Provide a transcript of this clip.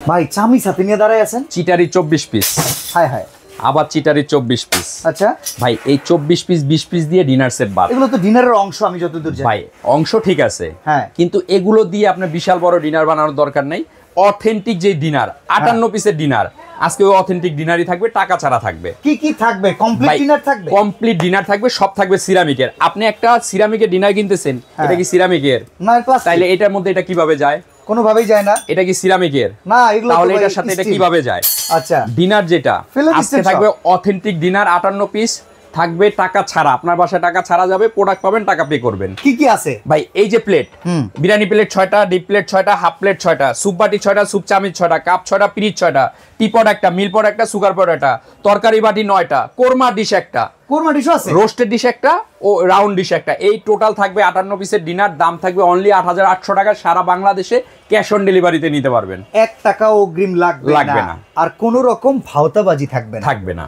ভাই চামিচ হাতে নিয়ে দাঁড়ায় আছেন। চিটারি 24 পিস। হায় হায়, আবার চিটারি 24 পিস। আচ্ছা ভাই এই 24 পিস 20 পিস দিয়ে ডিনার সেট বাদ। এগুলো তো ডিনারের অংশ আমি যতদূর জানি। ভাই অংশ ঠিক আছে, হ্যাঁ, কিন্তু এগুলো দিয়ে আপনার বিশাল বড় ডিনার বানানোর দরকার নেই। অথেন্টিক যে ডিনার 58 পিসের ডিনার, আজকে ওই অথেন্টিক ডিনারই থাকবে, টাকা ছাড়া থাকবে। কি কি থাকবে? কমপ্লিট ডিনার থাকবে? কমপ্লিট ডিনার থাকবে, সব থাকবে সিরামিকের। আপনি একটা সিরামিকের ডিনার কিনতেছেন, এটা কি সিরামিকের? না, প্লাস্টিক। তাইলে এটার মধ্যে এটা কিভাবে যায়? কোনোভাবেই যায় না। এটা কি সিরামিকের? না, এগুলো তাহলে এটার সাথে এটা কিভাবে যায়? আচ্ছা, ডিনার যেটা আজকে থাকবে অথেন্টিক ডিনার 58 পিস থাকবে, টাকা ছাড়া। আপনার বাসায় টাকা ছাড়া যাবে, প্রোডাক্ট পাবেন, টাকা পে করবেন। কি কি আছে ভাই? এই যে প্লেট, বিরিয়ানি প্লেট 6টা, ডিপ প্লেট 6টা, হাফ প্লেট 6টা, স্যুপ বাটি 6টা, স্যুপ চামচ 6টা, কাপ 6টা, পিরিচ 6টা, টিপট একটা, মিল পট একটা, সুগার পট একটা, তরকারি বাটি 9টা, কোরমা ডিশ একটা, কোরমা ডিশও আছে, রোস্টেড ডিশ একটা ও রাউন্ড ডিশ একটা। এই টোটাল থাকবে 58 পিসের ডিনার। দাম থাকবে অনলি 8800 টাকা। সারা বাংলাদেশে ক্যাশ অন ডেলিভারিতে নিতে পারবেন। 1 টাকা অগ্রিম লাগবে লাগবে না, না। আর কোনো রকম ভাওতাবাজি থাকবে না। থাকবে না।